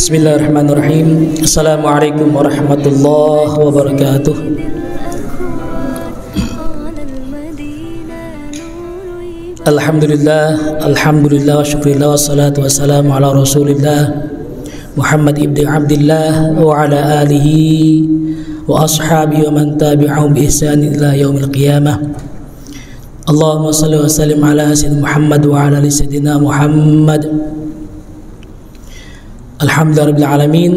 Bismillahirrahmanirrahim. Assalamualaikum warahmatullahi wabarakatuh. Alhamdulillah wa syukrillah wassalatu wassalamu ala rasulillah Muhammad ibn Abdillah wa ala alihi wa ashabihi wa man tabi'ahum bi ihsan ila yaumil qiyamah. Allahumma salli wa sallim ala sayyidina Muhammad wa ala ali sayyidina Muhammad. Alhamdulillahirabbil alamin.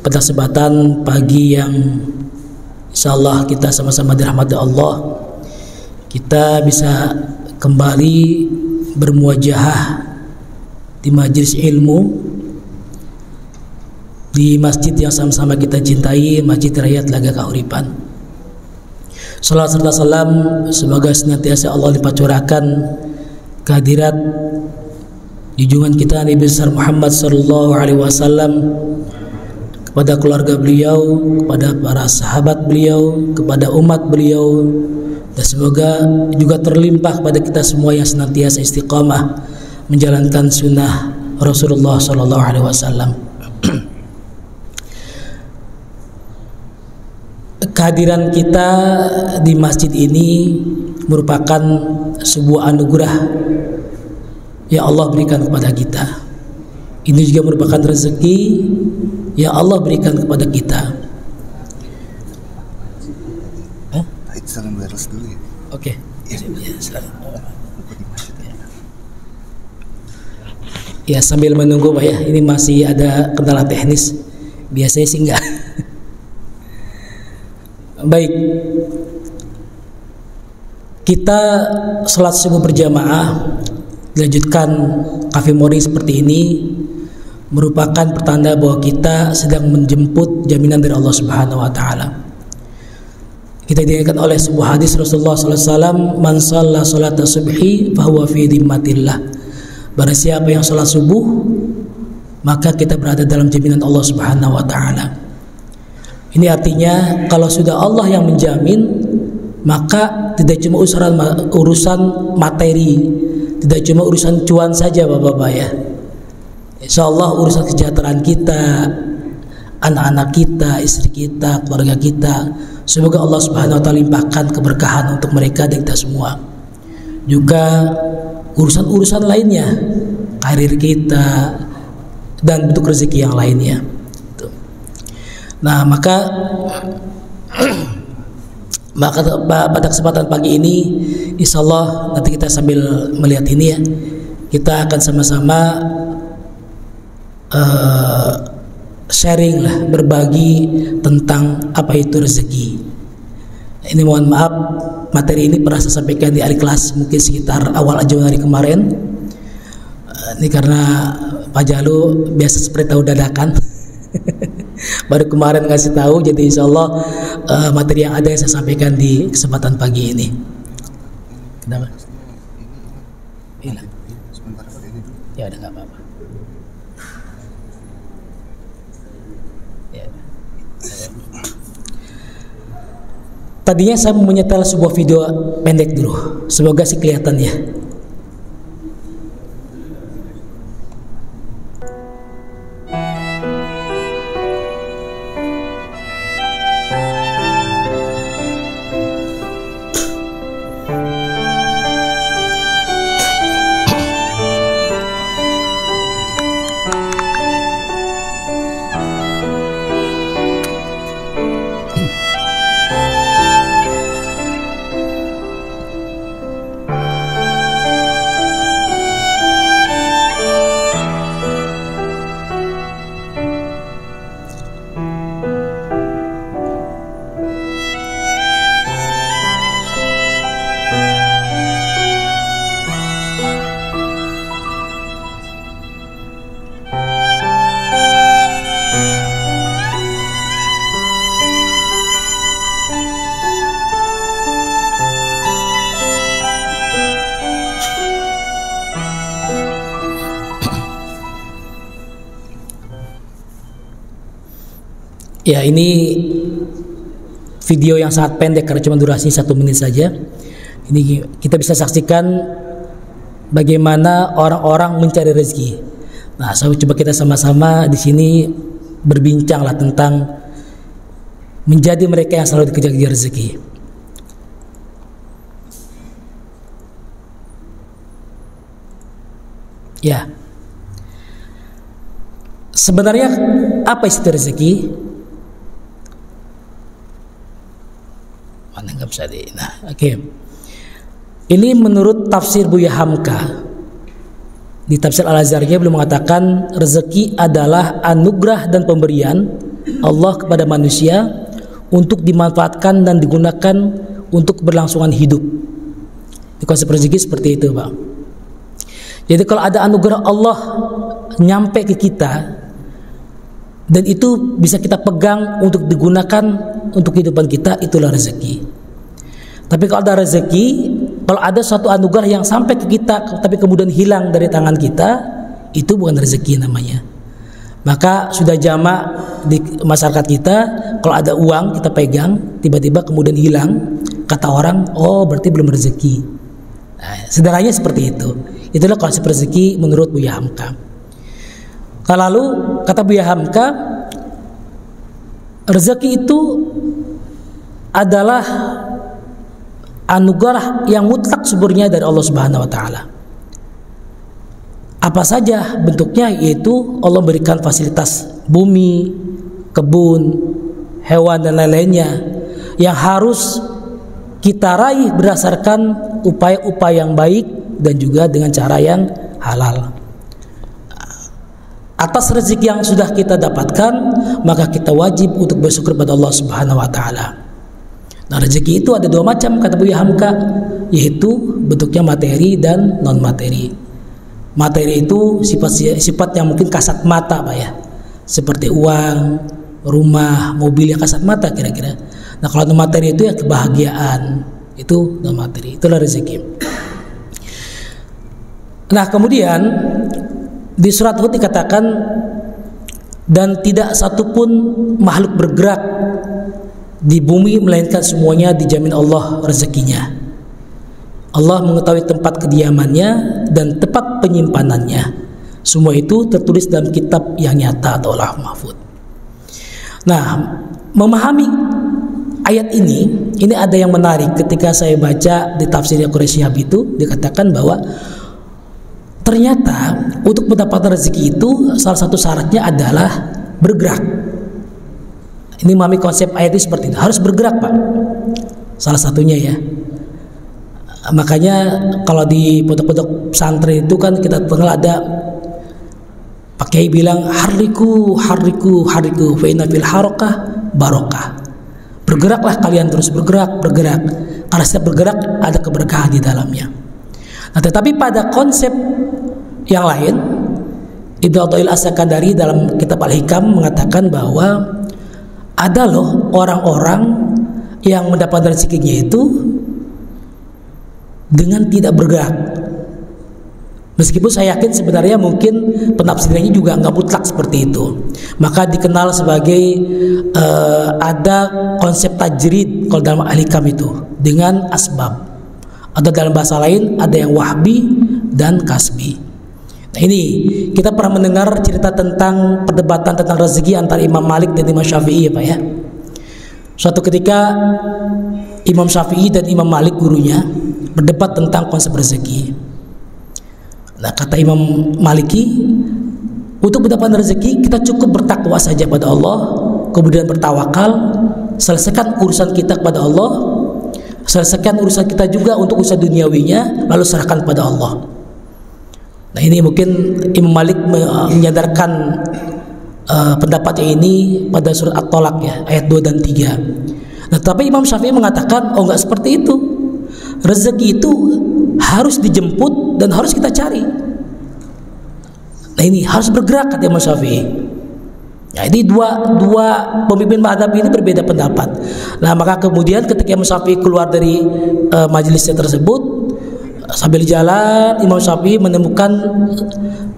Pada kesempatan pagi yang insyaallah kita sama-sama dirahmati Allah, kita bisa kembali bermuajahah di majelis ilmu di masjid yang sama-sama kita cintai, Masjid Raya Telaga Kahuripan. Salawat serta salam semoga senantiasa Allah lipat curahkan kehadirat junjungan kita Nabi besar Muhammad sallallahu alaihi wasallam kepada keluarga beliau, kepada para sahabat beliau, kepada umat beliau, dan semoga juga terlimpah pada kita semua yang senantiasa istiqamah menjalankan sunnah Rasulullah sallallahu alaihi wasallam. Kehadiran kita di masjid ini merupakan sebuah anugerah yang Allah berikan kepada kita. Ini juga merupakan rezeki yang Allah berikan kepada kita. Salam beres dulu ya. Oke. Ya, sambil menunggu Pak ya, ini masih ada kendala teknis. Biasanya sih enggak. Baik. Kita salat subuh berjamaah dilanjutkan kafe morning seperti ini merupakan pertanda bahwa kita sedang menjemput jaminan dari Allah Subhanahu wa taala. Kita diingatkan oleh sebuah hadis Rasulullah SAW, man shalla salata subhi fahuwa fi dhimmatillah. Barang siapa yang salat subuh, maka kita berada dalam jaminan Allah Subhanahu wa taala. Ini artinya kalau sudah Allah yang menjamin, maka tidak cuma urusan materi, tidak cuma urusan cuan saja Bapak-bapak ya. Insyaallah urusan kesejahteraan kita, anak-anak kita, istri kita, keluarga kita, semoga Allah Subhanahu wa taala limpahkan keberkahan untuk mereka dan kita semua. Juga urusan-urusan lainnya, karir kita dan bentuk rezeki yang lainnya. Nah, maka pada kesempatan pagi ini insyaallah nanti kita sambil melihat ini ya, kita akan sama-sama sharing lah, berbagi tentang apa itu rezeki. Ini mohon maaf, materi ini pernah saya sampaikan di akhir kelas mungkin sekitar awal Januari kemarin. Ini karena Pak Jalu biasa seperti tahu dadakan. Baru kemarin ngasih tahu, jadi insyaallah materi yang ada yang saya sampaikan di kesempatan pagi ini. Kenapa? Iya. Ya, ada nggak apa-apa. Tadinya saya mau menyetel sebuah video pendek dulu, semoga sih kelihatan ya. Ya, ini video yang sangat pendek karena cuma durasi 1 menit saja. Ini kita bisa saksikan bagaimana orang-orang mencari rezeki. Nah, coba kita sama-sama di sini berbincanglah tentang menjadi mereka yang selalu dikejar-kejar rezeki. Ya. Sebenarnya apa isi rezeki? Mana nggak bisa di. Nah, oke. Ini menurut tafsir Buya Hamka. Di tafsir Al-Azharnya beliau mengatakan rezeki adalah anugerah dan pemberian Allah kepada manusia untuk dimanfaatkan dan digunakan untuk keberlangsungan hidup. Di konsep rezeki seperti itu, Pak. Jadi kalau ada anugerah Allah nyampe ke kita dan itu bisa kita pegang untuk digunakan untuk kehidupan kita, itulah rezeki. Tapi kalau ada rezeki, kalau ada suatu anugerah yang sampai ke kita tapi kemudian hilang dari tangan kita, itu bukan rezeki namanya. Maka sudah jamak di masyarakat kita, kalau ada uang kita pegang tiba-tiba kemudian hilang, kata orang, oh berarti belum rezeki. Nah, sederhananya seperti itu. Itulah konsep rezeki menurut Buya Hamka. Lalu kata Buya Hamka, rezeki itu adalah anugerah yang mutlak sumbernya dari Allah Subhanahu wa taala. Apa saja bentuknya, yaitu Allah berikan fasilitas bumi, kebun, hewan dan lain-lainnya yang harus kita raih berdasarkan upaya-upaya yang baik dan juga dengan cara yang halal. Atas rezeki yang sudah kita dapatkan, maka kita wajib untuk bersyukur kepada Allah Subhanahu wa taala. Nah, rezeki itu ada dua macam kata Buya Hamka, yaitu bentuknya materi dan non materi. Materi itu sifat yang mungkin kasat mata, Pak ya, seperti uang, rumah, mobil yang kasat mata kira-kira. Nah, kalau non materi itu ya kebahagiaan, itu non materi, itulah rezeki. Nah, kemudian di surat Hud dikatakan, dan tidak satupun makhluk bergerak di bumi melainkan semuanya dijamin Allah rezekinya. Allah mengetahui tempat kediamannya dan tempat penyimpanannya. Semua itu tertulis dalam kitab yang nyata atau Lauh Mahfuz. Nah, memahami ayat ini ada yang menarik. Ketika saya baca di tafsir Quraisy Shihab itu dikatakan bahwa ternyata untuk mendapatkan rezeki itu salah satu syaratnya adalah bergerak. Ini memahami konsep ayat ini seperti itu, harus bergerak, Pak. Salah satunya ya. Makanya kalau di pondok-pondok pesantren itu kan kita dengar ada Pak Kiai bilang hariku fa inna fil harakah barokah. Bergeraklah kalian, terus bergerak. Karena setiap bergerak ada keberkahan di dalamnya. Nah, tetapi pada konsep yang lain, Ibnu Athaillah As-Sakandari dalam kitab Al-Hikam mengatakan bahwa ada loh orang-orang yang mendapat rezekinya itu dengan tidak bergerak. Meskipun saya yakin sebenarnya mungkin penafsirannya juga nggak mutlak seperti itu. Maka dikenal sebagai ada konsep tajrid kalau dalam Al-Hikam itu dengan asbab. Atau dalam bahasa lain ada yang wahbi dan kasbi. Nah, ini kita pernah mendengar cerita tentang perdebatan tentang rezeki antara Imam Malik dan Imam Syafi'i ya Pak ya. Suatu ketika Imam Syafi'i dan Imam Malik gurunya berdebat tentang konsep rezeki. Nah, kata Imam Maliki, untuk mendapatkan rezeki kita cukup bertakwa saja pada Allah, kemudian bertawakal, selesaikan urusan kita kepada Allah, selesaikan urusan kita juga untuk urusan duniawinya, lalu serahkan pada Allah. Nah, ini mungkin Imam Malik menyadarkan pendapatnya ini pada surat At-Tolak ya, ayat 2 dan 3. Nah, tapi Imam Syafi'i mengatakan, oh enggak seperti itu. Rezeki itu harus dijemput dan harus kita cari. Nah, ini harus bergerak kata Imam Syafi'i. Nah, ini dua pemimpin mazhab ini berbeda pendapat. Nah, maka kemudian ketika Imam Syafi'i keluar dari majelisnya tersebut, sambil jalan Imam Syafi'i menemukan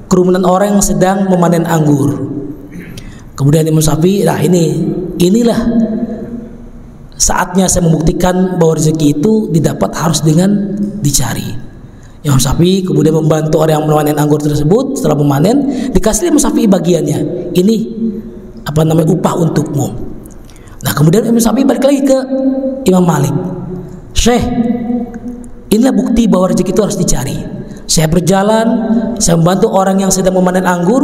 kerumunan orang yang sedang memanen anggur. Kemudian Imam Syafi'i, nah inilah saatnya saya membuktikan bahwa rezeki itu didapat harus dengan dicari. Imam Syafi'i kemudian membantu orang yang memanen anggur tersebut. Setelah memanen, dikasih Imam Syafi'i bagiannya. Ini upah untukmu. Nah, kemudian Imam Syafi'i balik lagi ke Imam Malik. Syekh, inilah bukti bahwa rezeki itu harus dicari. Saya berjalan, saya membantu orang yang sedang memanen anggur,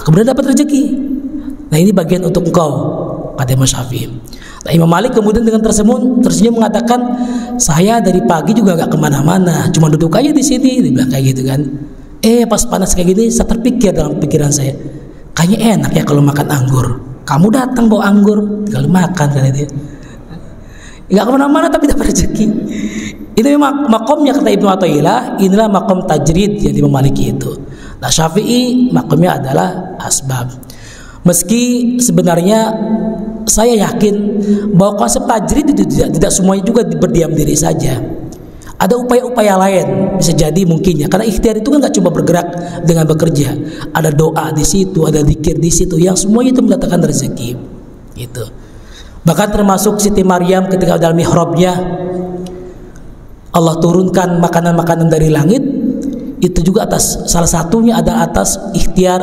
kemudian dapat rezeki. Nah, ini bagian untuk engkau, kata Imam Syafi'i. Nah, Imam Malik kemudian dengan tersenyum mengatakan, saya dari pagi juga gak kemana-mana, cuma duduk aja di sini. Dia bilang kayak gitu kan. Pas panas kayak gini, saya terpikir dalam pikiran saya, kayaknya enak ya kalau makan anggur. Kamu datang bawa anggur, kalau makan kan dia. Gak kemana-mana tapi dapat rezeki. Itu memang makomnya, kata Ibnu Athaillah, inilah makom tajrid yang dimiliki itu. Nah, Syafi'i makomnya adalah asbab. Meski sebenarnya saya yakin bahwa konsep tajrid itu tidak semuanya juga berdiam diri saja. Ada upaya-upaya lain, bisa jadi mungkin ya, karena ikhtiar itu kan nggak cuma bergerak dengan bekerja. Ada doa di situ, ada zikir di situ, yang semuanya itu mendatangkan rezeki. Gitu. Bahkan termasuk Siti Maryam ketika dalam mihrabnya Allah turunkan makanan-makanan dari langit, itu juga salah satunya adalah atas ikhtiar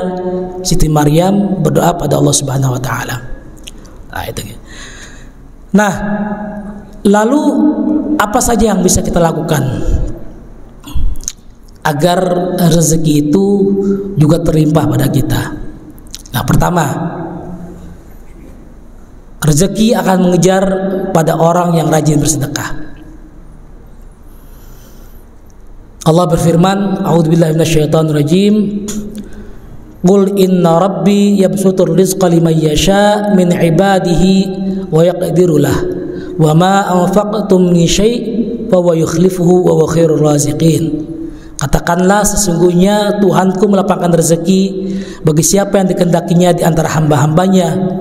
Siti Maryam berdoa pada Allah Subhanahu wa taala. Nah, itu. Nah, lalu apa saja yang bisa kita lakukan agar rezeki itu juga terlimpah pada kita? Nah, pertama, rezeki akan mengejar pada orang yang rajin bersedekah. Allah berfirman, a'udzubillahi minasyaitonirrajim, qul inna rabbi yabsutur rizqa liman yasha min ibadihi wa yaqdiru lah wa ma anfaqtum min syai' fa huwa yukhlifuhu wa huwa khairur raziqin. Katakanlah, sesungguhnya Tuhanku melapangkan rezeki bagi siapa yang dikehendakinya di antara hamba-hambanya,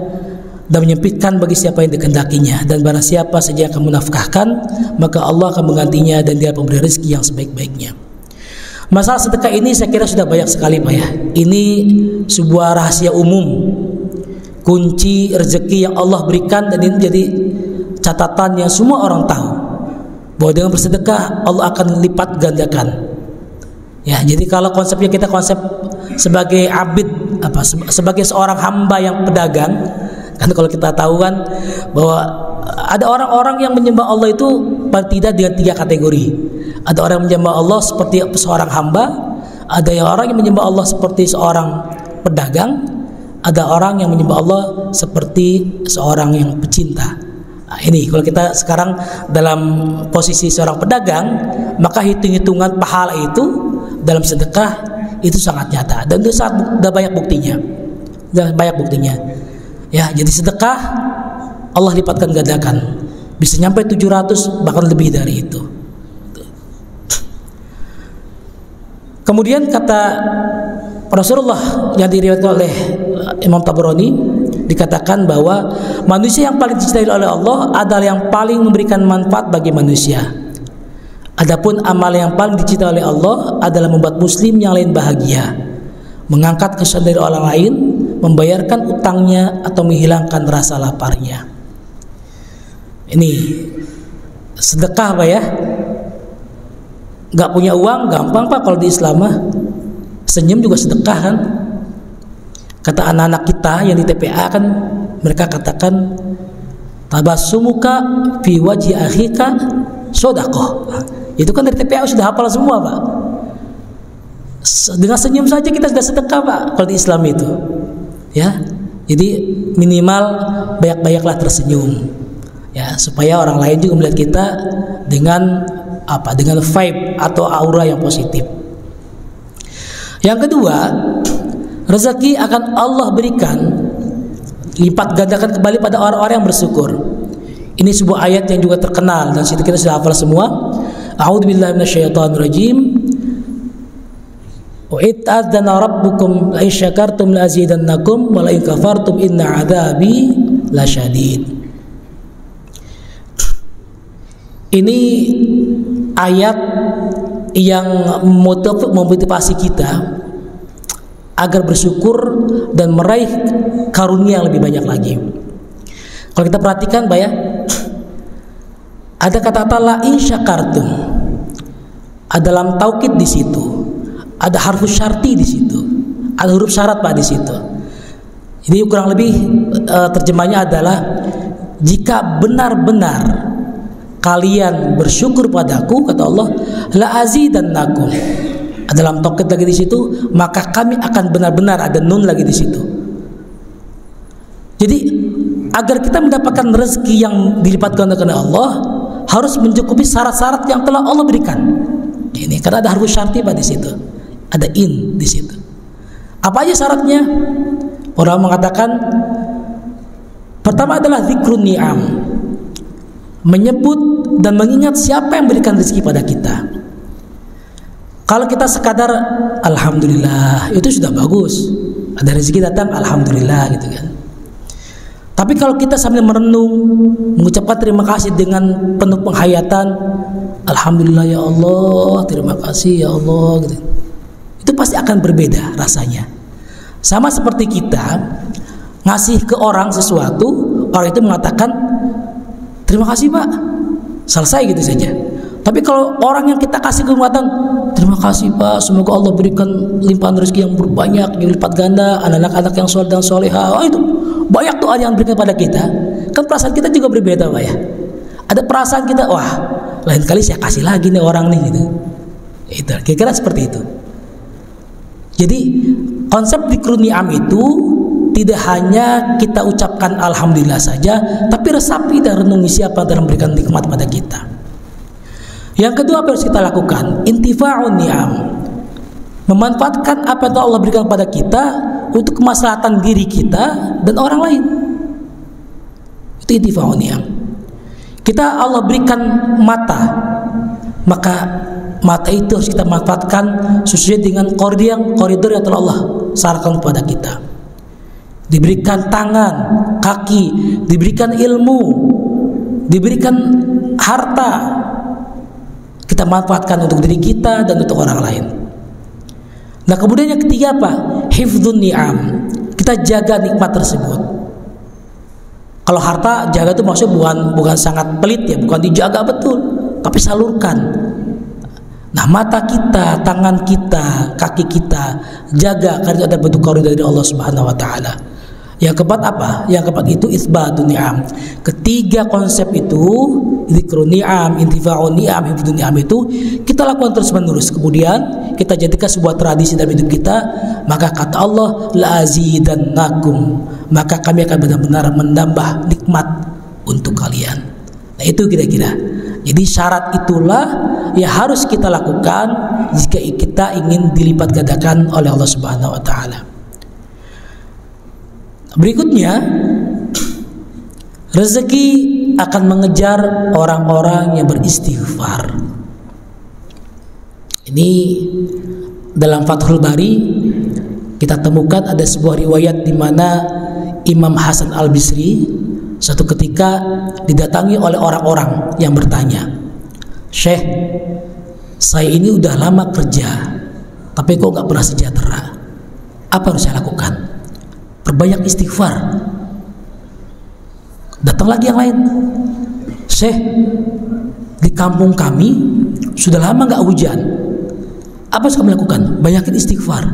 dan menyempitkan bagi siapa yang dikehendakinya, dan barang siapa saja yang kamu nafkahkan, maka Allah akan menggantinya, dan Dia pemberi rezeki yang sebaik-baiknya. Masalah sedekah ini saya kira sudah banyak sekali Pak ya. Ini sebuah rahasia umum, kunci rezeki yang Allah berikan, dan ini jadi catatan yang semua orang tahu bahwa dengan bersedekah Allah akan lipat gandakan. Ya, jadi kalau konsepnya kita konsep sebagai abid, sebagai seorang hamba yang pedagang. Kan kalau kita tahu kan bahwa ada orang-orang yang menyembah Allah itu paling tidak dengan 3 kategori. Ada orang yang menyembah Allah seperti seorang hamba, ada orang yang menyembah Allah seperti seorang pedagang, ada orang yang menyembah Allah seperti seorang yang pecinta. Nah, ini kalau kita sekarang dalam posisi seorang pedagang, maka hitung-hitungan pahala itu dalam sedekah itu sangat nyata, dan itu sudah banyak buktinya. Ya, jadi sedekah Allah lipatkan gandakan, bisa nyampe 700 bahkan lebih dari itu. Kemudian kata Rasulullah yang diriwayatkan oleh Imam Tabrani, dikatakan bahwa manusia yang paling dicintai oleh Allah adalah yang paling memberikan manfaat bagi manusia. Adapun amal yang paling dicintai oleh Allah adalah membuat muslim yang lain bahagia, mengangkat kesusahan dari orang lain, membayarkan utangnya, atau menghilangkan rasa laparnya. Ini sedekah Pak ya. Gak punya uang gampang Pak kalau di Islam mah. Senyum juga sedekah kan. Kata anak-anak kita yang di TPA kan, mereka katakan tabassumuka fi wajhi akhika shadaqah. Itu kan dari TPA sudah hafal semua Pak. Dengan senyum saja kita sudah sedekah Pak kalau di Islam itu. Ya, jadi minimal banyak-banyaklah tersenyum, ya, supaya orang lain juga melihat kita dengan dengan vibe atau aura yang positif. Yang kedua, rezeki akan Allah berikan lipat gandakan kembali pada orang-orang yang bersyukur. Ini sebuah ayat yang juga terkenal dan kita sudah hafal semua. A'udzubillahi minasyaitonirrajim. Wa idzana rabbukum la in syakartum la azidannakum wa la in kafartum inna adzabi lasyadid. Ini ayat yang memotivasi kita agar bersyukur dan meraih karunia yang lebih banyak lagi. Kalau kita perhatikan Pak ya, ada kata-kata la in syakartum. ada lam taukid di situ, ada harfus syarti di situ, ada huruf syarat Pak di situ. Jadi kurang lebih terjemahnya adalah jika benar-benar kalian bersyukur padaku, kata Allah, la azidannakum. Ada lam taukid lagi di situ, maka kami akan benar-benar, ada nun lagi di situ. Jadi agar kita mendapatkan rezeki yang dilipat ganda oleh Allah, harus mencukupi syarat-syarat yang telah Allah berikan. Ini karena ada harus syarti Pak di situ, ada in di situ. Apa aja syaratnya? Orang mengatakan pertama adalah zikrun ni'am, menyebut dan mengingat siapa yang berikan rezeki pada kita. Kalau kita sekadar alhamdulillah, itu sudah bagus. Ada rezeki datang, alhamdulillah gitu kan. Tapi kalau kita sambil merenung, mengucapkan terima kasih dengan penuh penghayatan, alhamdulillah ya Allah, terima kasih ya Allah gitu. Itu pasti akan berbeda rasanya. Sama seperti kita ngasih ke orang sesuatu, orang itu mengatakan terima kasih Pak, selesai gitu saja. Tapi kalau orang yang kita kasih mengatakan terima kasih Pak, semoga Allah berikan limpahan rezeki yang berbanyak, yang lipat ganda, anak-anak yang soleh dan soleha, itu banyak doa yang diberikan pada kita. Kan perasaan kita juga berbeda Pak ya. Ada perasaan kita, wah lain kali saya kasih lagi nih orang nih gitu. Itu kira-kira seperti itu. Jadi konsep zikrun ni'am itu tidak hanya kita ucapkan alhamdulillah saja, tapi resapi dan renungi siapa yang memberikan nikmat pada kita. Yang kedua apa yang harus kita lakukan? Intifa'un ni'am, memanfaatkan apa yang Allah berikan pada kita untuk kemaslahatan diri kita dan orang lain. Itu intifa'un ni'am. Kita Allah berikan mata, maka mata itu harus kita manfaatkan sesuai dengan koridor yang telah Allah syaratkan kepada kita. Diberikan tangan, kaki, diberikan ilmu, diberikan harta, kita manfaatkan untuk diri kita dan untuk orang lain. Nah kemudian yang ketiga apa? Hifdzun ni'am, kita jaga nikmat tersebut. Kalau harta jaga itu maksudnya bukan sangat pelit ya, bukan dijaga betul, tapi salurkan. Nah mata kita, tangan kita, kaki kita jaga karena itu ada bentuk koridor dari Allah Subhanahu wa taala. Yang keempat apa? Yang keempat itu isbatun ni'am. Ketiga konsep itu, zikrun ni'am, intifa'un ni'am, hifdzun ni'am itu kita lakukan terus-menerus. Kemudian kita jadikan sebuah tradisi dalam hidup kita, maka kata Allah, la azidannakum, maka kami akan benar-benar menambah nikmat untuk kalian. Nah itu kira-kira. Jadi syarat itulah yang harus kita lakukan jika kita ingin dilipat gandakan oleh Allah Subhanahu wa taala. Berikutnya, rezeki akan mengejar orang-orang yang beristighfar. Ini dalam Fathul Bari kita temukan ada sebuah riwayat di mana Imam Hasan Al-Bisri suatu ketika didatangi oleh orang-orang yang bertanya, "Syekh, saya ini udah lama kerja, tapi kok nggak pernah sejahtera. Apa harus saya lakukan?" Perbanyak istighfar. Datang lagi yang lain, "Syekh, di kampung kami sudah lama nggak hujan. Apa harus kami lakukan?" Banyakin istighfar.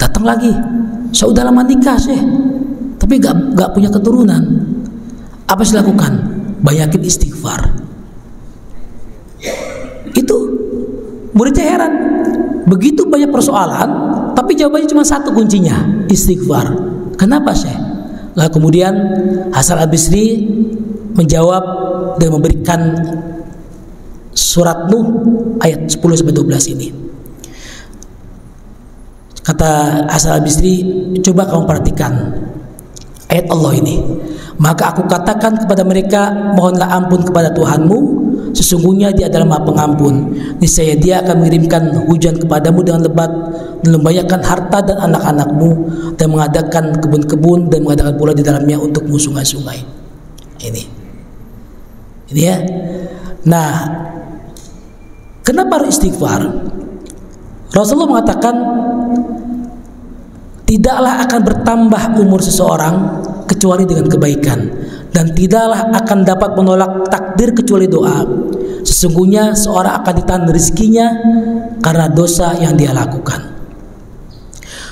Datang lagi, "Saya udah lama nikah Syekh, tapi nggak punya keturunan. Apa harus dilakukan?" Banyakin istighfar. Itu muridnya heran. Begitu banyak persoalan, tapi jawabannya cuma satu kuncinya, istighfar. Kenapa Syekh? Lalu kemudian Hasan Al-Bisri menjawab dan memberikan surat Nuh ayat 10-12 ini. Kata Hasan Al-Bisri, coba kamu perhatikan ayat Allah ini. "Maka aku katakan kepada mereka, mohonlah ampun kepada Tuhanmu, sesungguhnya Dia adalah Maha Pengampun. Niscaya Dia akan mengirimkan hujan kepadamu dengan lebat, dan membanyakan harta dan anak-anakmu, dan mengadakan kebun-kebun, dan mengadakan pula di dalamnya untukmu sungai-sungai." Ini ya. Nah, kenapa harus istighfar? Rasulullah mengatakan, tidaklah akan bertambah umur seseorang kecuali dengan kebaikan, dan tidaklah akan dapat menolak takdir kecuali doa. Sesungguhnya seorang akan ditahan rezekinya karena dosa yang dia lakukan.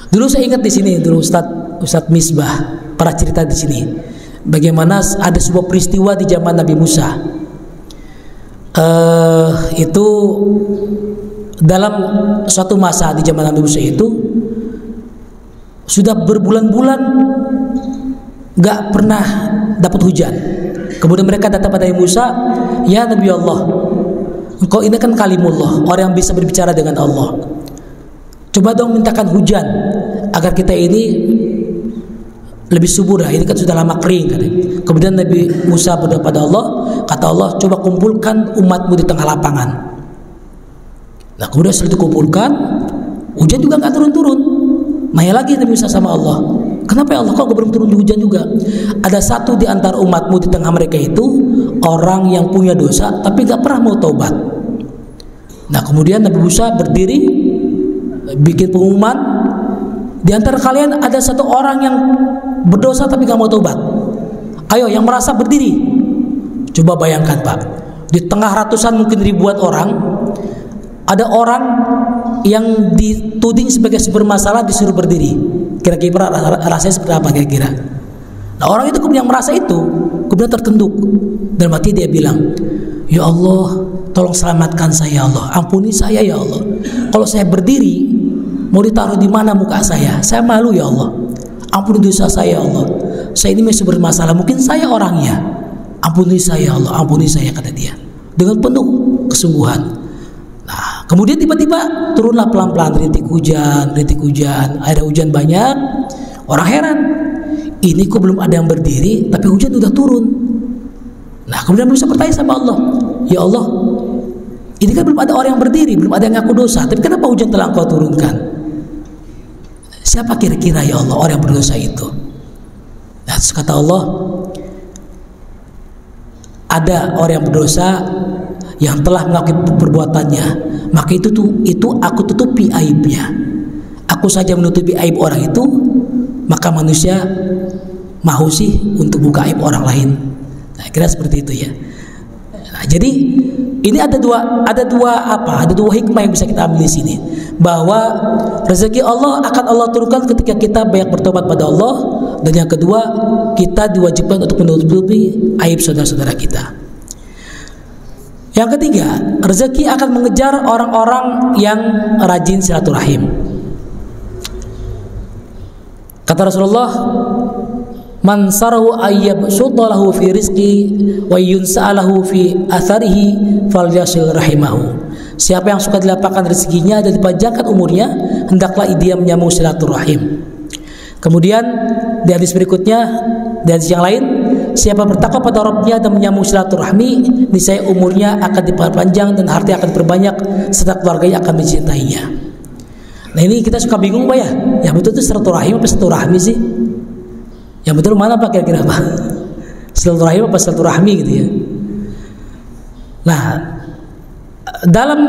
Dulu saya ingat di sini, dulu Ustadz Misbah pernah cerita di sini bagaimana ada sebuah peristiwa di zaman Nabi Musa. Itu dalam suatu masa di zaman Nabi Musa itu sudah berbulan-bulan gak pernah dapat hujan. Kemudian mereka datang pada Nabi Musa, "Ya Nabi Allah, engkau ini kan kalimullah, orang yang bisa berbicara dengan Allah. Coba dong mintakan hujan agar kita ini lebih subur. Ini kan sudah lama kering." Kemudian Nabi Musa berdoa pada Allah, kata Allah, "Coba kumpulkan umatmu di tengah lapangan." Nah, kemudian setelah dikumpulkan, hujan juga nggak turun-turun. Nanya lagi Nabi Musa sama Allah, "Kenapa ya Allah, kok belum turun hujan juga?" "Ada satu di antara umatmu di tengah mereka itu orang yang punya dosa tapi nggak pernah mau taubat." Nah, kemudian Nabi Musa berdiri bikin pengumuman, "Di antara kalian ada satu orang yang berdosa tapi nggak mau taubat. Ayo, yang merasa berdiri." Coba bayangkan Pak, di tengah ratusan mungkin ribuan orang, ada orang yang dituding sebagai sumber masalah disuruh berdiri. Kira-kira rasanya seperti apa kira-kira? Nah, orang itu kemudian merasa itu, kemudian tertunduk dan mati dia bilang, "Ya Allah, tolong selamatkan saya ya Allah, ampuni saya ya Allah. Kalau saya berdiri, mau ditaruh di mana muka saya? Saya malu ya Allah. Ampuni dosa saya ya Allah. Saya ini masih bermasalah, mungkin saya orangnya. Ampuni saya ya Allah, ampuni saya," kata dia dengan penuh kesungguhan. Nah, kemudian tiba-tiba turunlah pelan-pelan rintik hujan, ada hujan banyak. Orang heran, ini kok belum ada yang berdiri, tapi hujan udah turun. Nah, kemudian Musa bertanya sama Allah, "Ya Allah, ini kan belum ada orang yang berdiri, belum ada yang ngaku dosa, tapi kenapa hujan telah Engkau turunkan? Siapa kira-kira ya Allah orang yang berdosa itu?" Nah, terus kata Allah, "Ada orang yang berdosa yang telah mengakui perbuatannya, maka itu aku tutupi aibnya. Aku saja menutupi aib orang itu, maka manusia mau sih untuk buka aib orang lain." Nah, kira seperti itu ya. Nah, jadi ini ada dua hikmah yang bisa kita ambil di sini, bahwa rezeki Allah akan Allah turunkan ketika kita banyak bertobat pada Allah, dan yang kedua kita diwajibkan untuk menutupi aib saudara-saudara kita. Yang ketiga, rezeki akan mengejar orang-orang yang rajin silaturahim. Kata Rasulullah, "Man sarahu ayyabsuta lahu fi rizqi wa yunsa'alahu fi atharihi falyasil rahimahu." Siapa yang suka dilapangkan rezekinya dan dipanjangkan umurnya, hendaklah dia menyambung silaturahim. Kemudian di hadis berikutnya, di hadis yang lain, siapa bertakwa pada Rabbnya dan menyambung silaturahmi, niscaya umurnya akan diperpanjang dan harta akan berbanyak serta keluarganya akan mencintainya. Nah, ini kita suka bingung Pak ya. Yang betul itu silaturahim apa silaturahmi sih? Yang betul mana Pak kira-kira Pak? Silaturahim apa silaturahmi gitu ya? Nah, dalam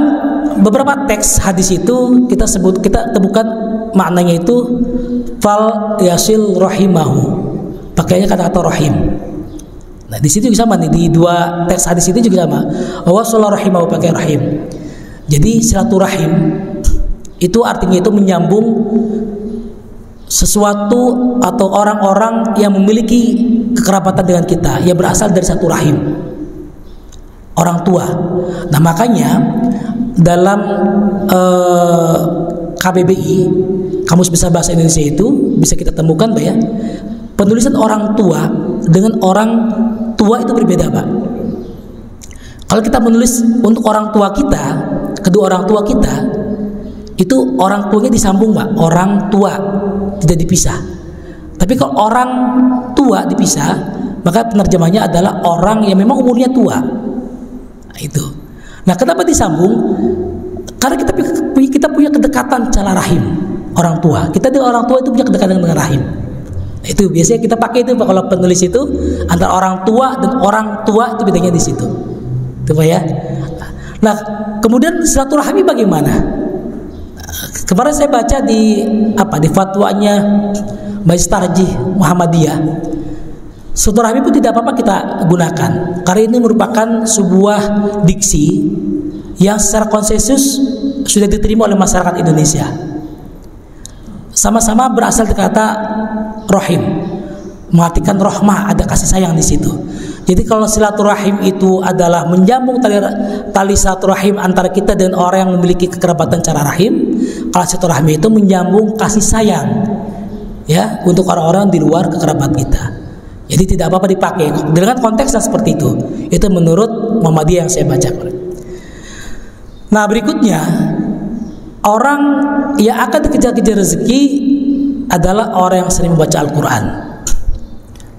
beberapa teks hadis itu kita temukan maknanya itu fal yasil rahimahu. Pakainya kata-kata rahim. Nah, di situ juga sama nih, di dua teks hadis itu juga sama. Wasallallahu rahimahu pakai rahim. Jadi silaturahim itu artinya itu menyambung sesuatu atau orang-orang yang memiliki kekerabatan dengan kita, yang berasal dari satu rahim, orang tua. Nah, makanya dalam KBBI, Kamus Besar Bahasa Indonesia, itu bisa kita temukan Pak ya, penulisan orang tua dengan orang tua itu berbeda Pak. Kalau kita menulis untuk orang tua kita, kedua orang tua kita, itu orang tuanya disambung Pak, orang tua, tidak dipisah. Tapi kalau orang tua dipisah, maka penerjemahnya adalah orang yang memang umurnya tua. Nah, itu. Nah, kenapa disambung? Karena kita punya kedekatan secara rahim, orang tua. Kita dengan orang tua itu punya kedekatan dengan rahim. Nah, itu biasanya kita pakai itu Pak, kalau penulis itu antara orang tua dan orang tua, itu bedanya di situ. Itu Pak ya. Nah, kemudian silaturahmi bagaimana? Kemarin saya baca di fatwanya Majelis Tarjih Muhammadiyah. Silaturahmi pun tidak apa-apa kita gunakan, karena ini merupakan sebuah diksi yang secara konsensus sudah diterima oleh masyarakat Indonesia. Sama-sama berasal dari kata rahim, mengartikan rahmah, ada kasih sayang di situ. Jadi kalau silaturahim itu adalah menyambung tali silaturahim antara kita dan orang yang memiliki kekerabatan secara rahim, kalau silaturahmi itu menyambung kasih sayang, ya, untuk orang-orang di luar kekerabat kita. Jadi tidak apa-apa dipakai dengan konteks yang seperti itu. Itu menurut Muhammadiyah yang saya bacakan. Nah, berikutnya, orang yang akan dikejar-kejar rezeki adalah orang yang sering membaca Al-Quran.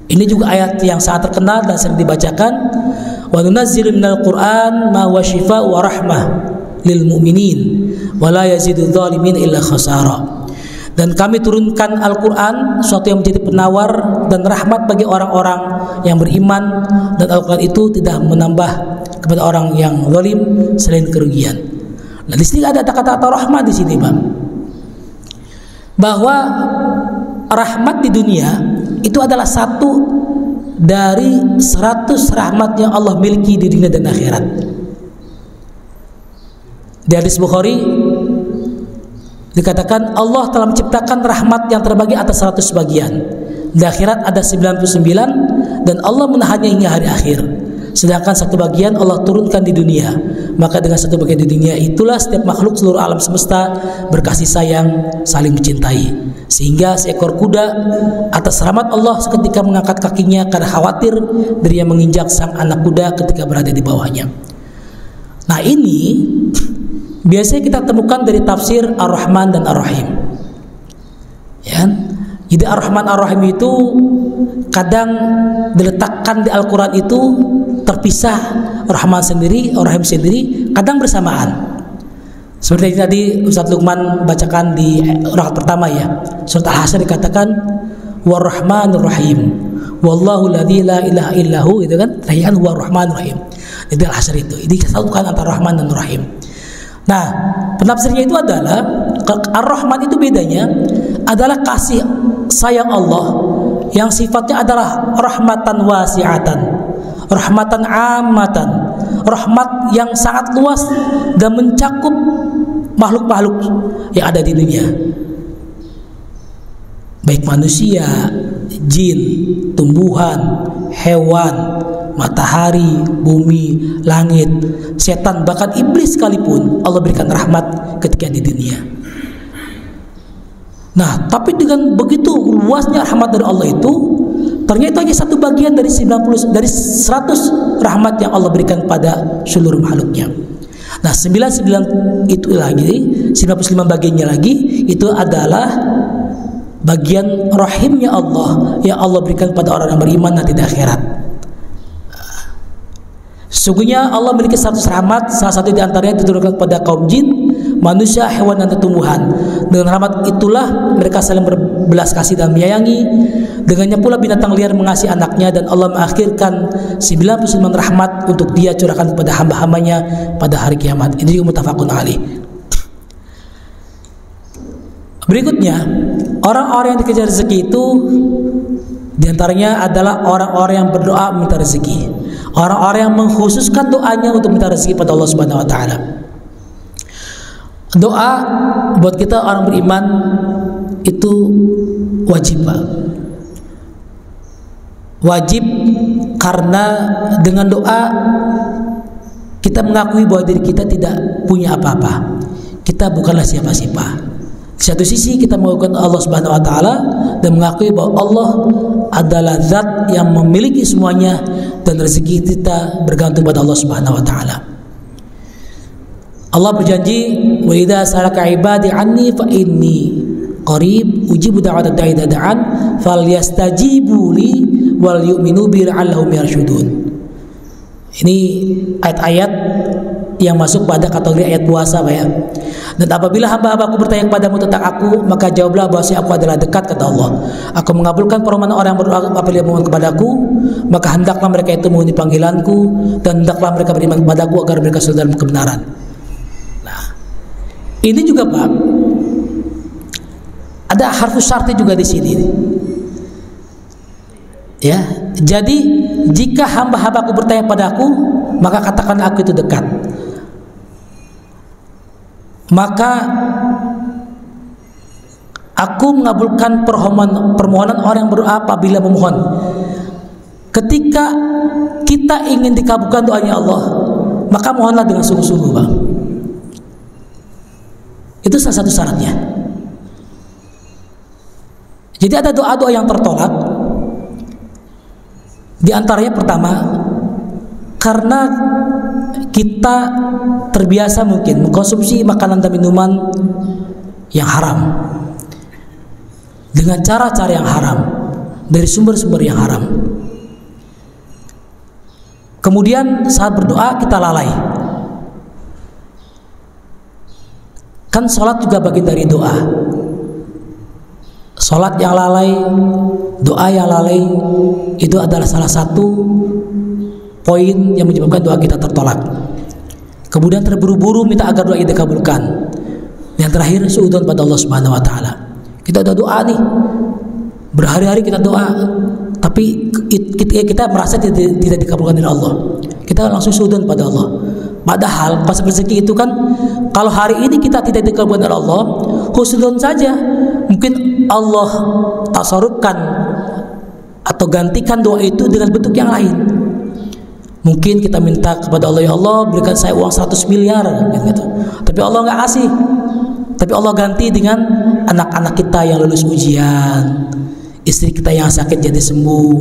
Ini juga ayat yang sangat terkenal dan sering dibacakan. Wa nunazzilu minal Qur'an ma huwa shifaa'un wa rahmah lil mu'minin wa la yazidudz dzalimin illa khasara. Dan kami turunkan Al-Quran, suatu yang menjadi penawar dan rahmat bagi orang-orang yang beriman, dan Al-Quran itu tidak menambah kepada orang yang zalim selain kerugian. Nah, di sini ada kata-kata rahmat di sini, Bang. Bahwa rahmat di dunia itu adalah satu dari 100 rahmat yang Allah miliki di dunia dan akhirat. Di hadis Bukhari dikatakan Allah telah menciptakan rahmat yang terbagi atas 100 bagian. Di akhirat ada 99 dan Allah menahannya hingga hari akhir. Sedangkan satu bagian Allah turunkan di dunia. Maka dengan satu bagian di dunia itulah setiap makhluk seluruh alam semesta berkasih sayang, saling mencintai. Sehingga seekor kuda atas rahmat Allah seketika mengangkat kakinya karena khawatir dirinya menginjak sang anak kuda ketika berada di bawahnya. Nah, ini biasanya kita temukan dari tafsir Ar-Rahman dan Ar-Rahim, ya. Jadi Ar-Rahman Ar-Rahim itu kadang diletakkan di Al-Quran itu terpisah, Rahman sendiri, Ar-Rahim sendiri, kadang bersamaan. Seperti tadi Ustaz Luqman bacakan di rakaat pertama, ya, surat Al-Hasyr dikatakan War-Rahmanur Rahim, wallahu ladzi la ilaha illahu, itu kan, rayan War-Rahmanur Rahim. Jadi Al-Hasyr itu, ini disatukan antara Rahman dan Rahim. Nah, penafsirnya itu adalah Ar-Rahman itu bedanya adalah kasih sayang Allah yang sifatnya adalah rahmatan wasi'atan, rahmatan ammatan, rahmat yang sangat luas dan mencakup makhluk-makhluk yang ada di dunia, baik manusia, jin, tumbuhan, hewan, matahari, bumi, langit, setan, bahkan iblis sekalipun Allah berikan rahmat ketika di dunia. Nah, tapi dengan begitu luasnya rahmat dari Allah itu, ternyata hanya satu bagian dari 100 rahmat yang Allah berikan pada seluruh makhluknya. Nah, 99 itu lagi, 95 bagiannya lagi itu adalah bagian rahimnya Allah yang Allah berikan pada orang yang beriman nanti di akhirat. Sesungguhnya Allah memiliki 100 rahmat, salah satu di antaranya diturunkan kepada kaum jin, manusia, hewan, dan tumbuhan. Dengan rahmat itulah mereka saling berbelas kasih dan menyayangi. Dengannya pula binatang liar mengasihi anaknya, dan Allah mengakhirkan 99 rahmat untuk dia curahkan kepada hamba-hambanya pada hari kiamat. Ini juga muttafaqun alaih. Berikutnya, orang-orang yang dikejar rezeki itu diantaranya adalah orang-orang yang berdoa minta rezeki, orang-orang yang mengkhususkan doanya untuk minta rezeki pada Allah Subhanahu wa taala. Doa buat kita orang beriman itu wajib, Pak. Wajib karena dengan doa kita mengakui bahwa diri kita tidak punya apa-apa. Kita bukanlah siapa-siapa. Di satu sisi kita mengakui Allah Subhanahu wa taala dan mengakui bahwa Allah adalah zat yang memiliki semuanya dan rezeki kita bergantung pada Allah Subhanahu wa taala. Allah berjanji, wa idza salaka ibadi anni fa inni qarib ujibu da'watad da'i idza da'an falyastajibu li wal yu'minu bi la'allahum yarshudun. Ini ayat-ayat yang masuk pada kategori ayat puasa, Pak, ya. Dan apabila hamba-hambaku bertanya kepadamu tentang aku, maka jawablah bahwa aku adalah dekat, kata Allah. Aku mengabulkan permohonan orang yang berdoa apabila memohon kepadaku, maka hendaklah mereka itu memenuhi panggilanku, dan hendaklah mereka beriman kepadaku agar mereka selalu dalam kebenaran. Nah, ini juga, Pak, ada harfus syarti juga di sini, ya. Jadi jika hamba-hambaku bertanya padaku, maka katakan aku itu dekat. Maka aku mengabulkan permohonan orang yang berdoa apabila memohon. Ketika kita ingin dikabulkan doanya Allah, maka mohonlah dengan sungguh-sungguh, Bang. Itu salah satu syaratnya. Jadi ada doa-doa yang tertolak. Di antaranya pertama, karena kita terbiasa mungkin mengkonsumsi makanan dan minuman yang haram, dengan cara-cara yang haram, dari sumber-sumber yang haram. Kemudian saat berdoa kita lalai. Kan sholat juga bagian dari doa. Sholat yang lalai, doa yang lalai, itu adalah salah satu poin yang menyebabkan doa kita tertolak. Kemudian terburu-buru minta agar doa kita dikabulkan. Yang terakhir, suudzon pada Allah Subhanahu wa taala. Kita udah doa nih, berhari-hari kita doa, tapi kita merasa tidak dikabulkan oleh Allah. Kita langsung suudzon pada Allah. Padahal konsep rezeki itu kan, kalau hari ini kita tidak dikabulkan oleh Allah, husnuzon saja. Mungkin Allah tasarrufkan atau gantikan doa itu dengan bentuk yang lain. Mungkin kita minta kepada Allah, ya Allah berikan saya uang 100 miliar gitu. Tapi Allah nggak kasih. Tapi Allah ganti dengan anak-anak kita yang lulus ujian, istri kita yang sakit jadi sembuh,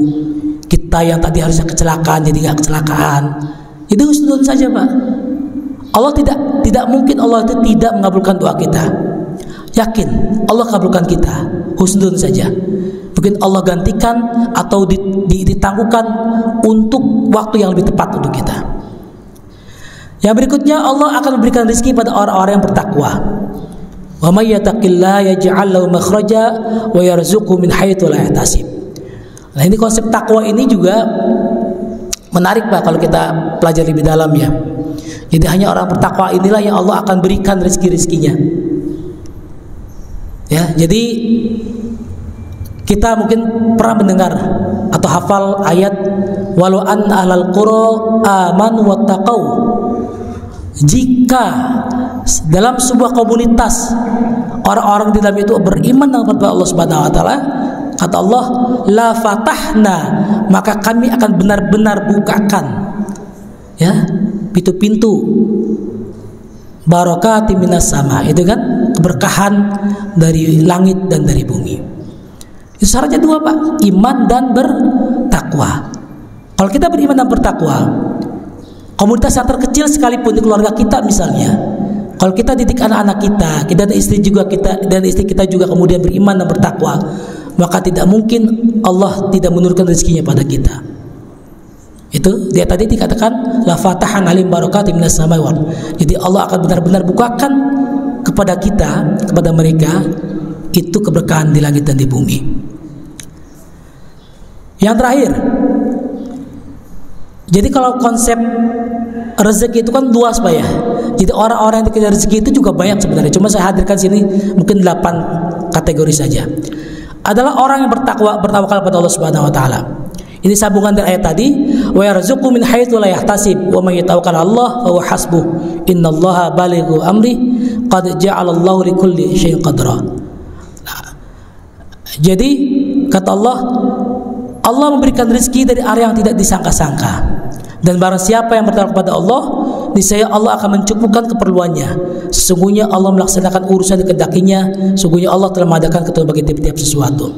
kita yang tadi harusnya kecelakaan jadi nggak kecelakaan. Itu husnuzon saja, Pak. Allah tidak mungkin Allah itu tidak mengabulkan doa kita. Yakin Allah kabulkan kita, husnuzon saja. Mungkin Allah gantikan atau ditangguhkan untuk waktu yang lebih tepat untuk kita. Yang berikutnya, Allah akan memberikan rezeki pada orang-orang yang bertakwa. Wa may yattaqillaha yaj'al lahu makhraja wa yarzuqhu min haitsu la yahtasib. Nah, ini konsep takwa ini juga menarik, Pak, kalau kita pelajari lebih dalam ya. Jadi hanya orang bertakwa inilah yang Allah akan berikan rezeki-rezekinya. Ya, jadi kita mungkin pernah mendengar atau hafal ayat walau an ahlal qura amanu wattaqau. Jika dalam sebuah komunitas orang-orang di dalam itu beriman kepada Allah Subhanahu wa taala, kata Allah, la fatahna, maka kami akan benar-benar bukakan ya pintu-pintu barakati minas sama, itu kan keberkahan dari langit dan dari bumi. Itu syaratnya dua, Pak, iman dan bertakwa. Kalau kita beriman dan bertakwa, komunitas yang terkecil sekalipun di keluarga kita misalnya, kalau kita didik anak-anak kita dan istri kita juga kemudian beriman dan bertakwa, maka tidak mungkin Allah tidak menurunkan rezekinya pada kita. Itu dia tadi dikatakan la fatahan alim barakati minas samai wal. Jadi Allah akan benar-benar bukakan kepada kita, kepada mereka itu keberkahan di langit dan di bumi. Yang terakhir, jadi kalau konsep rezeki itu kan luas, Pak ya. Jadi orang-orang yang dikejar rezeki itu juga banyak sebenarnya. Cuma saya hadirkan sini mungkin 8 kategori saja. Adalah orang yang bertawakal pada Allah Subhanahu wa taala. Ini sambungan dari ayat tadi, wa yarzuqu min haitsu la yahtasib wa may yatawakkal 'ala Allah fa huwa hasbuh innallaha balighu amri qad ja'ala Allahu likulli syai'in qadra. Nah, jadi kata Allah memberikan rezeki dari arah yang tidak disangka-sangka. Dan barang siapa yang bertawakal kepada Allah, niscaya Allah akan mencukupkan keperluannya. Sesungguhnya Allah melaksanakan urusan dikehendakinya. Sesungguhnya Allah telah mengadakan ketentuan bagi tiap-tiap sesuatu.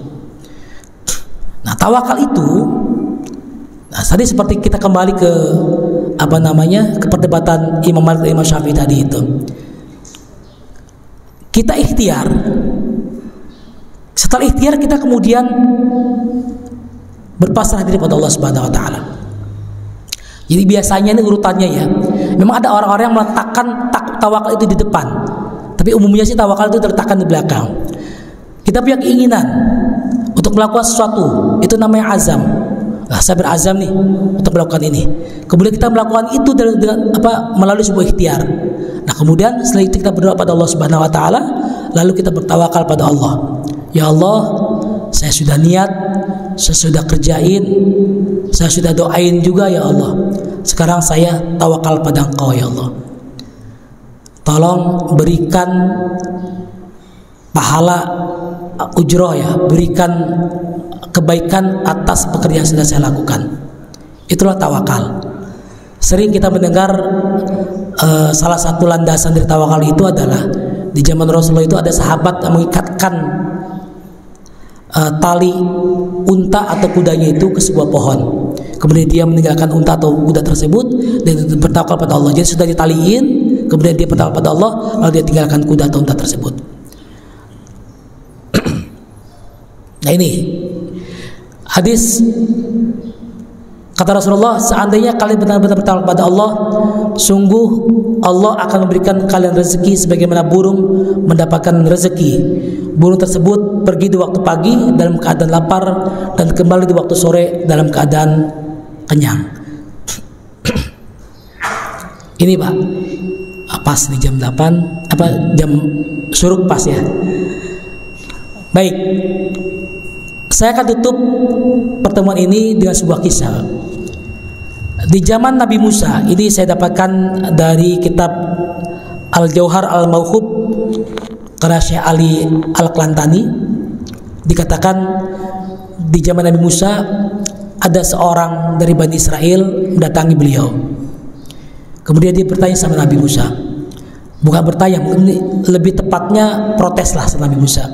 Nah, tawakal itu, nah tadi seperti kita kembali ke ke perdebatan Imam Malik dan Imam Syafi'i tadi itu. Kita ikhtiar. Setelah ikhtiar kita kemudian berpasrah diri pada Allah Subhanahu wa taala. Jadi biasanya ini urutannya ya. Memang ada orang-orang yang meletakkan tawakal itu di depan. Tapi umumnya sih tawakal itu terletakkan di belakang. Kita punya keinginan untuk melakukan sesuatu, itu namanya azam. Nah, saya berazam nih untuk melakukan ini. Kemudian kita melakukan itu dengan melalui sebuah ikhtiar. Nah, kemudian setelah itu kita berdoa pada Allah Subhanahu wa taala, lalu kita bertawakal pada Allah. Ya Allah, saya sudah niat saya sudah kerjain, saya sudah doain juga ya Allah. Sekarang saya tawakal pada Engkau ya Allah. Tolong berikan pahala ujroh ya, berikan kebaikan atas pekerjaan yang sudah saya lakukan. Itulah tawakal. Sering kita mendengar salah satu landasan dari tawakal itu adalah di zaman Rasulullah itu ada sahabat yang mengikatkan tali unta atau kudanya itu ke sebuah pohon. Kemudian dia meninggalkan unta atau kuda tersebut dan bertawakal pada Allah. Jadi sudah ditaliin, kemudian dia bertawakal pada Allah, lalu dia tinggalkan kuda atau unta tersebut. Nah ini hadis kata Rasulullah, seandainya kalian benar-benar bertawakal pada Allah, sungguh Allah akan memberikan kalian rezeki sebagaimana burung mendapatkan rezeki. Burung tersebut pergi di waktu pagi dalam keadaan lapar dan kembali di waktu sore dalam keadaan kenyang. Ini Pak, pas di jam 8, jam syuruk pas ya. Baik, saya akan tutup pertemuan ini dengan sebuah kisah. Di zaman Nabi Musa, ini saya dapatkan dari kitab Al-Jauhar Al-Mauhub karya Syekh Ali Al-Klantani. Dikatakan di zaman Nabi Musa ada seorang dari Bani Israel mendatangi beliau. Kemudian dia bertanya sama Nabi Musa. Bukan bertanya, lebih tepatnya proteslah sama Nabi Musa.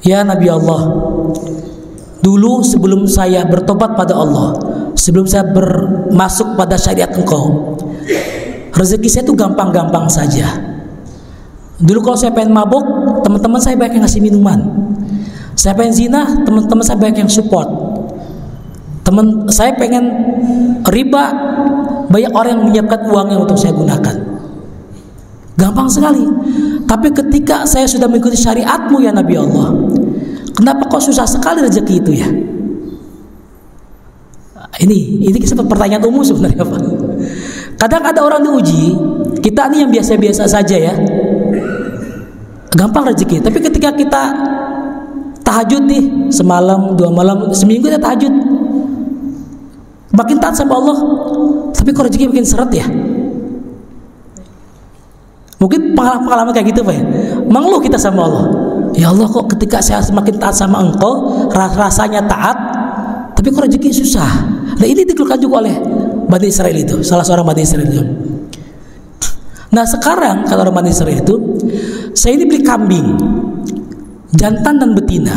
Ya Nabi Allah, dulu sebelum saya bertobat pada Allah, sebelum saya masuk pada syariat Engkau, rezeki saya itu gampang-gampang saja. Dulu kalau saya pengen mabuk, teman-teman saya banyak yang ngasih minuman. Saya pengen zina, teman-teman saya banyak yang support. Teman saya pengen riba, banyak orang yang menyiapkan uangnya untuk saya gunakan. Gampang sekali. Tapi ketika saya sudah mengikuti syariatmu ya Nabi Allah, kenapa kok susah sekali rezeki itu ya? Ini seperti pertanyaan umum sebenarnya Pak. Kadang ada orang diuji, kita ini yang biasa-biasa saja ya, gampang rezeki. Tapi ketika kita tahajud nih, semalam, 2 malam, seminggu kita tahajud, makin taat sama Allah, tapi kok rezeki makin seret ya. Mungkin pengalaman kayak gitu Pak ya. Mengeluh kita sama Allah, ya Allah kok ketika saya semakin taat sama Engkau, rasanya taat, tapi kok rezeki susah. Nah ini dikeluhkan juga oleh Bani Israel itu, salah seorang Bani Israel itu. Nah sekarang kata orang Bani Israel itu, saya ini beli kambing, jantan dan betina.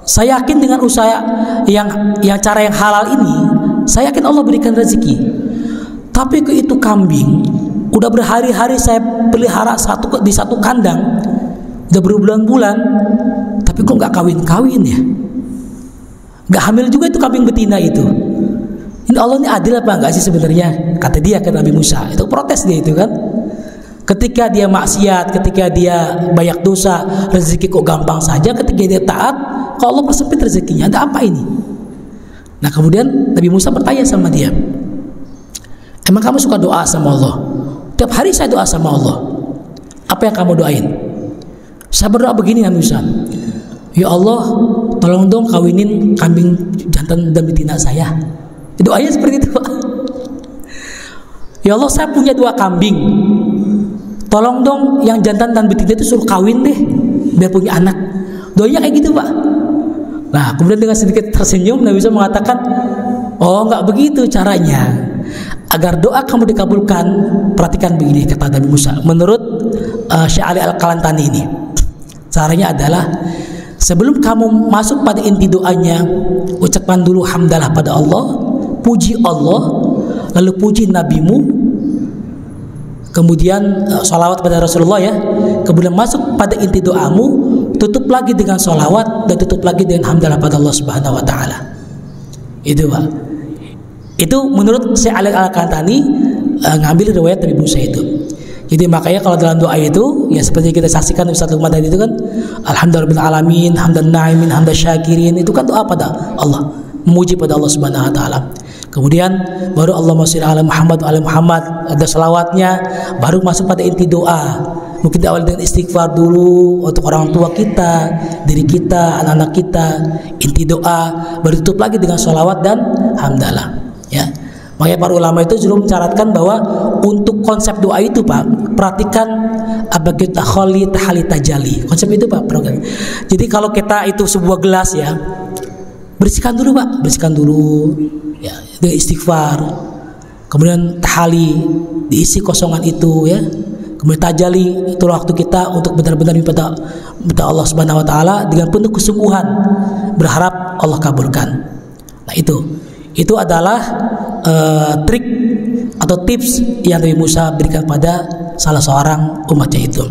Saya yakin dengan usaha yang cara yang halal ini, saya yakin Allah berikan rezeki. Tapi ke itu kambing, udah berhari-hari saya pelihara di satu kandang, udah berbulan-bulan, tapi kok nggak kawin-kawin ya? Nggak hamil juga itu kambing betina itu. Ini Allah ini adil apa enggak sih sebenarnya? Kata dia ke Nabi Musa. Itu protes dia itu kan. Ketika dia maksiat, ketika dia banyak dosa, rezeki kok gampang saja. Ketika dia taat, kok Allah persempit rezekinya. Ada apa ini? Nah kemudian Nabi Musa bertanya sama dia, emang kamu suka doa sama Allah? Tiap hari saya doa sama Allah. Apa yang kamu doain? Saya berdoa begini Nabi Musa, ya Allah, tolong dong kawinin kambing jantan dan betina saya. Doanya seperti itu Pak. Ya Allah, saya punya 2 kambing, tolong dong yang jantan dan betina itu suruh kawin deh, biar punya anak. Doanya kayak gitu Pak. Nah kemudian dengan sedikit tersenyum Nabi Musa mengatakan, oh enggak begitu caranya. Agar doa kamu dikabulkan, perhatikan begini kata Nabi Musa. Menurut Syekh Ali Al-Klantani ini, caranya adalah sebelum kamu masuk pada inti doanya, ucapkan dulu hamdalah pada Allah, puji Allah, lalu puji nabimu, kemudian sholawat pada Rasulullah ya, kemudian masuk pada inti doamu, tutup lagi dengan sholawat dan tutup lagi dengan hamdalah pada Allah Subhanahu Wa Taala. Itu Pak. Itu menurut Syekh Ali Al-Klantani ngambil riwayat Nabi Musa itu. Jadi makanya kalau dalam doa itu ya seperti kita saksikan Ustaz Lukman tadi itu kan, alhamdulillahirabbil alamin, hamdan na'imin, hamdan syakirin, itu kan doa pada Allah, memuji pada Allah Subhanahu Wa Taala. Kemudian baru Allahumma shalli ala Muhammad wa ala Muhammad, ada selawatnya, baru masuk pada inti doa. Mungkin diawali dengan istighfar dulu untuk orang tua kita, diri kita, anak-anak kita, inti doa, baru tutup lagi dengan sholawat dan hamdalah. Ya, makanya para ulama itu juga mencaratkan bahwa untuk konsep doa itu Pak, perhatikan abaqit takhali tahali tajali. Konsep itu Pak, program. Jadi kalau kita itu sebuah gelas ya, bersihkan dulu Pak, bersihkan dulu ya, dengan istighfar. Kemudian tahali, diisi kosongan itu ya. Kemudian tajali, itu waktu kita untuk benar-benar minta Allah Subhanahu wa taala dengan penuh kesungguhan, berharap Allah kabulkan. Nah, itu adalah trik atau tips yang Nabi Musa berikan pada salah seorang umatnya itu.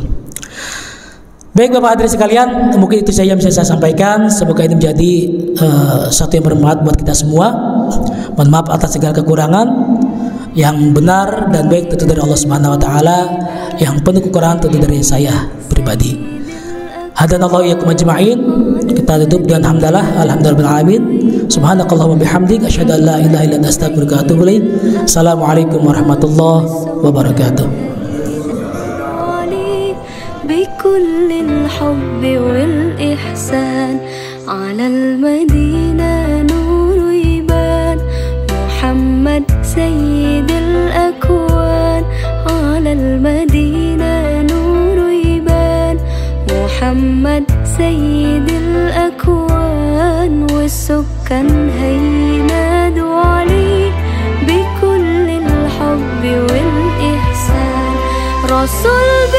Baik Bapak hadirin sekalian, mungkin itu saja yang bisa saya sampaikan. Semoga ini menjadi satu yang bermanfaat buat kita semua. Mohon maaf atas segala kekurangan. Yang benar dan baik tentu dari Allah Subhanahu wa taala, yang penuh kekurangan tentu dari saya pribadi. Hadanallahu iyyakum ajma'in. Kita tutup dengan hamdalah, alhamdulillahil alamin. Subhanakallahumma bihamdik asyhadu an la ilaha illa anta astaghfiruka wa atubu ilaik. Assalamualaikum warahmatullahi wabarakatuh. بكل الحب والإحسان على المدينة نور يبان محمد سيد الأكوان على المدينة نور يبان محمد سيد الأكوان والسكان هينادوا عليه بكل الحب والإحسان رسول